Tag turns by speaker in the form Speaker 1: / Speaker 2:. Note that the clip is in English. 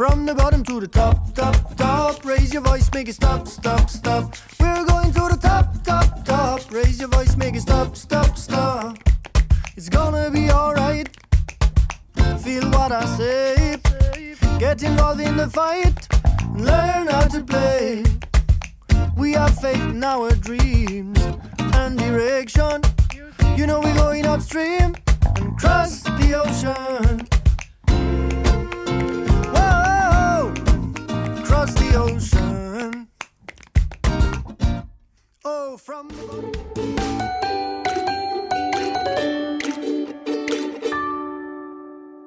Speaker 1: From the bottom to the top, top, top. Raise your voice, make it stop, stop, stop. We're going to the top, top, top. Raise your voice, make it stop, stop, stop. It's gonna be alright. Feel what I say. Get involved in the fight. Learn how to play. We have faith in our dreams and direction. You know we're going upstream and cross the ocean.